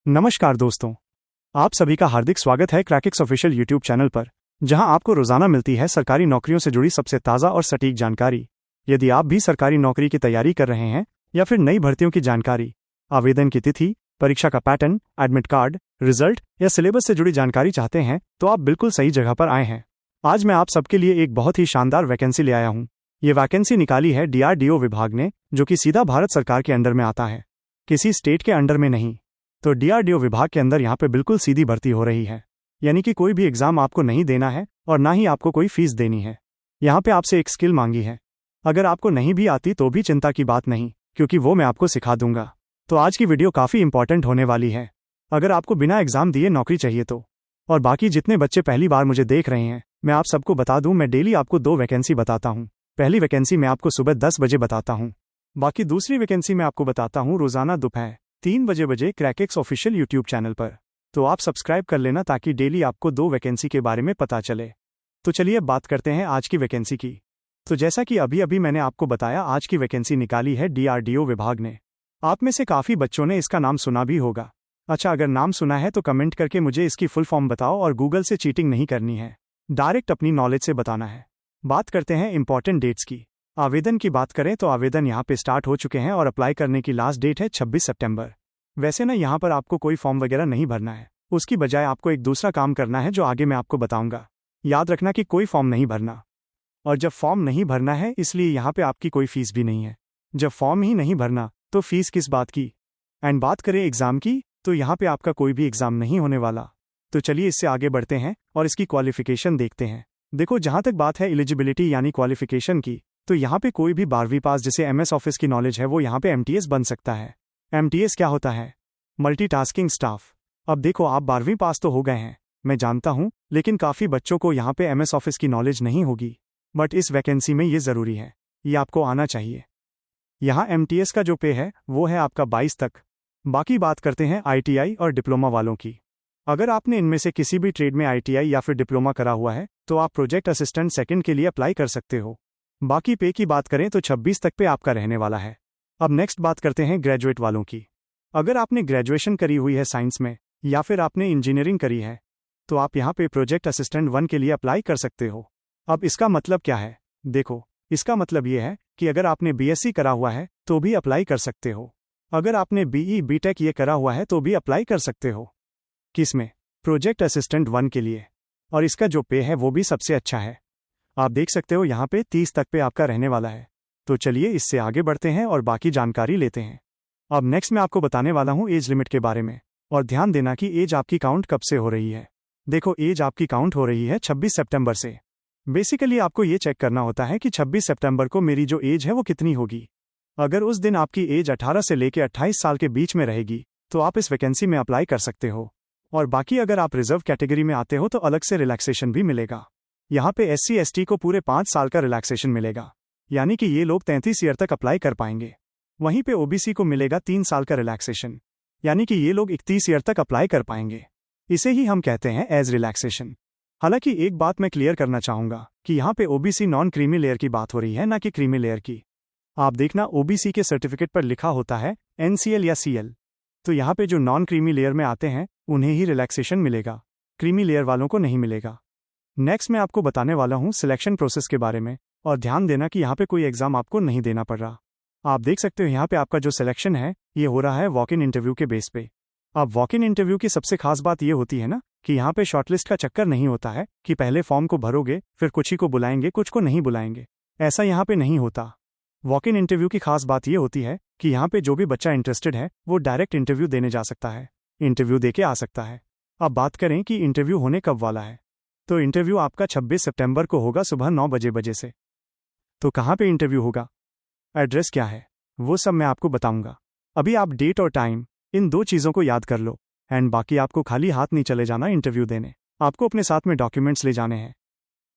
नमस्कार दोस्तों, आप सभी का हार्दिक स्वागत है क्रैकिक्स ऑफिशियल यूट्यूब चैनल पर, जहां आपको रोजाना मिलती है सरकारी नौकरियों से जुड़ी सबसे ताज़ा और सटीक जानकारी। यदि आप भी सरकारी नौकरी की तैयारी कर रहे हैं या फिर नई भर्तियों की जानकारी, आवेदन की तिथि, परीक्षा का पैटर्न, एडमिट कार्ड, रिजल्ट या सिलेबस से जुड़ी जानकारी चाहते हैं, तो आप बिल्कुल सही जगह पर आए हैं। आज मैं आप सबके लिए एक बहुत ही शानदार वैकेंसी ले आया हूँ। ये वैकेंसी निकाली है DRDO विभाग ने, जो कि सीधा भारत सरकार के अंडर में आता है, किसी स्टेट के अंडर में नहीं। तो DRDO विभाग के अंदर यहाँ पे बिल्कुल सीधी भर्ती हो रही है, यानी कि कोई भी एग्जाम आपको नहीं देना है और ना ही आपको कोई फीस देनी है। यहाँ पे आपसे एक स्किल मांगी है। अगर आपको नहीं भी आती तो भी चिंता की बात नहीं, क्योंकि वो मैं आपको सिखा दूंगा। तो आज की वीडियो काफ़ी इंपॉर्टेंट होने वाली है, अगर आपको बिना एग्जाम दिए नौकरी चाहिए तो। और बाकी जितने बच्चे पहली बार मुझे देख रहे हैं, मैं आप सबको बता दूं, मैं डेली आपको 2 वैकेंसी बताता हूँ। पहली वैकेंसी मैं आपको सुबह 10 बजे बताता हूँ, बाकी दूसरी वैकेंसी मैं आपको बताता हूँ रोजाना दोपहर 3 बजे क्रैकिक्स ऑफिशियल यूट्यूब चैनल पर। तो आप सब्सक्राइब कर लेना ताकि डेली आपको 2 वैकेंसी के बारे में पता चले। तो चलिए अब बात करते हैं आज की वैकेंसी की। तो जैसा कि अभी मैंने आपको बताया, आज की वैकेंसी निकाली है DRDO विभाग ने। आप में से काफ़ी बच्चों ने इसका नाम सुना भी होगा। अच्छा, अगर नाम सुना है तो कमेंट करके मुझे इसकी फुल फॉर्म बताओ, और गूगल से चीटिंग नहीं करनी है, डायरेक्ट अपनी नॉलेज से बताना है। बात करते हैं इंपॉर्टेंट डेट्स की। आवेदन की बात करें तो आवेदन यहाँ पे स्टार्ट हो चुके हैं और अप्लाई करने की लास्ट डेट है 26 सितंबर। वैसे ना, यहाँ पर आपको कोई फॉर्म वगैरह नहीं भरना है, उसकी बजाय आपको एक दूसरा काम करना है जो आगे मैं आपको बताऊंगा। याद रखना कि कोई फॉर्म नहीं भरना। और जब फॉर्म नहीं भरना है, इसलिए यहाँ पे आपकी कोई फीस भी नहीं है। जब फॉर्म ही नहीं भरना तो फीस किस बात की। एंड बात करें एग्जाम की, तो यहाँ पे आपका कोई भी एग्जाम नहीं होने वाला। तो चलिए इससे आगे बढ़ते हैं और इसकी क्वालिफिकेशन देखते हैं। देखो, जहाँ तक बात है एलिजिबिलिटी यानी क्वालिफिकेशन की, तो यहाँ पे कोई भी 12वीं पास जिसे MS ऑफिस की नॉलेज है वो यहाँ पे MTS बन सकता है। MTS क्या होता है? Multitasking staff. अब देखो, आप 12वीं पास तो हो गए हैं, मैं जानता हूँ, लेकिन काफ़ी बच्चों को यहाँ पे MS ऑफिस की नॉलेज नहीं होगी। बट इस वैकेंसी में ये ज़रूरी है, ये आपको आना चाहिए। यहाँ MTS का जो पे है वो है आपका 22 तक। बाकी बात करते हैं ITI और डिप्लोमा वालों की। अगर आपने इनमें से किसी भी ट्रेड में ITI या फिर डिप्लोमा करा हुआ है, तो आप प्रोजेक्ट असिस्टेंट सेकंड के लिए अप्लाई कर सकते हो। बाकी पे की बात करें तो 26 तक पे आपका रहने वाला है। अब नेक्स्ट बात करते हैं ग्रेजुएट वालों की। अगर आपने ग्रेजुएशन करी हुई है साइंस में, या फिर आपने इंजीनियरिंग करी है, तो आप यहाँ पे प्रोजेक्ट असिस्टेंट 1 के लिए अप्लाई कर सकते हो। अब इसका मतलब क्या है? देखो, इसका मतलब ये है कि अगर आपने BSc करा हुआ है तो भी अप्लाई कर सकते हो। अगर आपने BE BTech ये करा हुआ है तो भी अप्लाई कर सकते हो। किसमें? प्रोजेक्ट असिस्टेंट 1 के लिए। और इसका जो पे है वो भी सबसे अच्छा है। आप देख सकते हो यहाँ पे 30 तक पे आपका रहने वाला है। तो चलिए इससे आगे बढ़ते हैं और बाकी जानकारी लेते हैं। अब नेक्स्ट मैं आपको बताने वाला हूँ एज लिमिट के बारे में। और ध्यान देना कि एज आपकी काउंट कब से हो रही है। देखो, एज आपकी काउंट हो रही है 26 सितंबर से। बेसिकली आपको ये चेक करना होता है कि 26 सितंबर को मेरी जो एज है वो कितनी होगी। अगर उस दिन आपकी एज 18 से लेकर 28 साल के बीच में रहेगी, तो आप इस वैकेंसी में अप्लाई कर सकते हो। और बाकी अगर आप रिजर्व कैटेगरी में आते हो तो अलग से रिलैक्सेशन भी मिलेगा। यहाँ पे SC ST को पूरे 5 साल का रिलैक्सेशन मिलेगा, यानी कि ये लोग 33 ईयर तक अप्लाई कर पाएंगे। वहीं पे OBC को मिलेगा 3 साल का रिलैक्सेशन, यानी कि ये लोग 31 ईयर तक अप्लाई कर पाएंगे। इसे ही हम कहते हैं एज रिलैक्सेशन। हालांकि एक बात मैं क्लियर करना चाहूँगा कि यहाँ पे OBC नॉन क्रीमी लेयर की बात हो रही है, ना कि क्रीमी लेयर की। आप देखना, OBC के सर्टिफिकेट पर लिखा होता है NCL या CL। तो यहाँ पे जो नॉन क्रीमी लेयर में आते हैं उन्हें ही रिलैक्सेशन मिलेगा, क्रीमी लेयर वालों को नहीं मिलेगा। नेक्स्ट मैं आपको बताने वाला हूँ सिलेक्शन प्रोसेस के बारे में। और ध्यान देना कि यहाँ पे कोई एग्जाम आपको नहीं देना पड़ रहा। आप देख सकते हो यहाँ पे आपका जो सिलेक्शन है ये हो रहा है वॉक इन इंटरव्यू के बेस पे। अब वॉक इन इंटरव्यू की सबसे खास बात ये होती है ना, कि यहाँ पे शॉर्टलिस्ट का चक्कर नहीं होता है कि पहले फॉर्म को भरोगे फिर कुछ ही को बुलाएंगे कुछ को नहीं बुलाएंगे। ऐसा यहाँ पे नहीं होता। वॉक इन इंटरव्यू की खास बात ये होती है कि यहाँ पे जो भी बच्चा इंटरेस्टेड है वो डायरेक्ट इंटरव्यू देने जा सकता है, इंटरव्यू देके आ सकता है। अब बात करें कि इंटरव्यू होने कब वाला है, तो इंटरव्यू आपका 26 सितंबर को होगा सुबह 9 बजे से। तो कहाँ पे इंटरव्यू होगा, एड्रेस क्या है, वो सब मैं आपको बताऊंगा। अभी आप डेट और टाइम, इन 2 चीज़ों को याद कर लो। एंड बाकी आपको खाली हाथ नहीं चले जाना इंटरव्यू देने, आपको अपने साथ में डॉक्यूमेंट्स ले जाने हैं।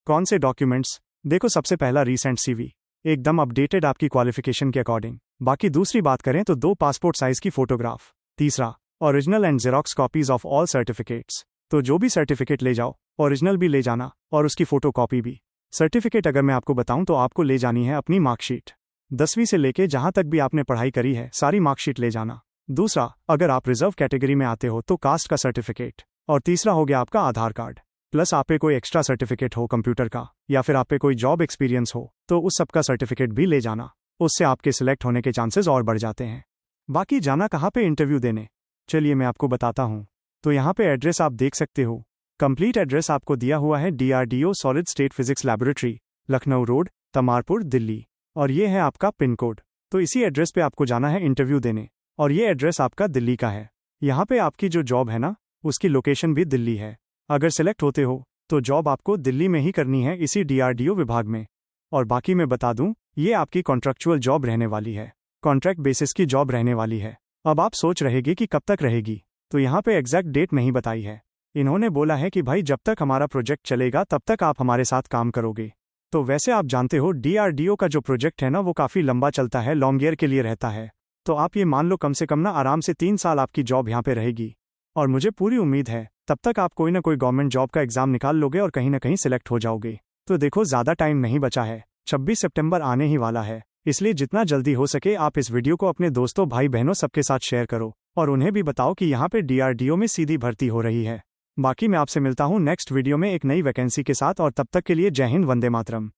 कौन से डॉक्यूमेंट्स? देखो, सबसे पहला रीसेंट CV, एकदम अपडेटेड आपकी क्वालिफिकेशन के अकॉर्डिंग। बाकी दूसरी बात करें तो 2 पासपोर्ट साइज की फोटोग्राफ। तीसरा, original and xerox copies of all certificates. तो जो भी सर्टिफिकेट ले जाओ, ओरिजिनल भी ले जाना और उसकी फोटो कॉपी भी। सर्टिफिकेट अगर मैं आपको बताऊं तो आपको ले जानी है अपनी मार्कशीट, 10वीं से लेके जहां तक भी आपने पढ़ाई करी है सारी मार्कशीट ले जाना। दूसरा, अगर आप रिजर्व कैटेगरी में आते हो तो कास्ट का सर्टिफिकेट। और तीसरा हो गया आपका आधार कार्ड। प्लस आप पे कोई एक्स्ट्रा सर्टिफिकेट हो कंप्यूटर का, या फिर आप पे कोई जॉब एक्सपीरियंस हो, तो उस सब का सर्टिफिकेट भी ले जाना। उससे आपके सिलेक्ट होने के चांसेस और बढ़ जाते हैं। बाकी जाना कहाँ पे इंटरव्यू देने, चलिए मैं आपको बताता हूँ। तो यहाँ पे एड्रेस आप देख सकते हो। कंप्लीट एड्रेस आपको दिया हुआ है DRDO solid state physics laboratory, Lucknow road, Timarpur, Delhi. और ये है आपका पिन कोड। तो इसी एड्रेस पे आपको जाना है इंटरव्यू देने। और ये एड्रेस आपका दिल्ली का है। यहाँ पे आपकी जो जॉब है ना, उसकी लोकेशन भी दिल्ली है। अगर सिलेक्ट होते हो तो जॉब आपको दिल्ली में ही करनी है, इसी DRDO विभाग में। और बाकी मैं बता दूं, ये आपकी कॉन्ट्रैक्चुअल जॉब रहने वाली है, कॉन्ट्रैक्ट बेसिस की जॉब रहने वाली है। अब आप सोच रहेंगे कि कब तक रहेगी, तो यहाँ पे एग्जैक्ट डेट नहीं बताई है। इन्होंने बोला है कि भाई जब तक हमारा प्रोजेक्ट चलेगा तब तक आप हमारे साथ काम करोगे। तो वैसे आप जानते हो DRDO का जो प्रोजेक्ट है ना, वो काफ़ी लंबा चलता है, लॉन्ग ईयर के लिए रहता है। तो आप ये मान लो कम से कम ना आराम से 3 साल आपकी जॉब यहाँ पे रहेगी। और मुझे पूरी उम्मीद है तब तक आप कोई ना कोई गवर्नमेंट जॉब का एग्जाम निकाल लोगे और कहीं ना कहीं सिलेक्ट हो जाओगे। तो देखो ज़्यादा टाइम नहीं बचा है, 26 सितंबर आने ही वाला है। इसलिए जितना जल्दी हो सके आप इस वीडियो को अपने दोस्तों, भाई बहनों सबके साथ शेयर करो और उन्हें भी बताओ कि यहाँ पे DRDO में सीधी भर्ती हो रही है। बाकी मैं आपसे मिलता हूँ नेक्स्ट वीडियो में एक नई वैकेंसी के साथ, और तब तक के लिए जय हिंद, वंदे मातरम।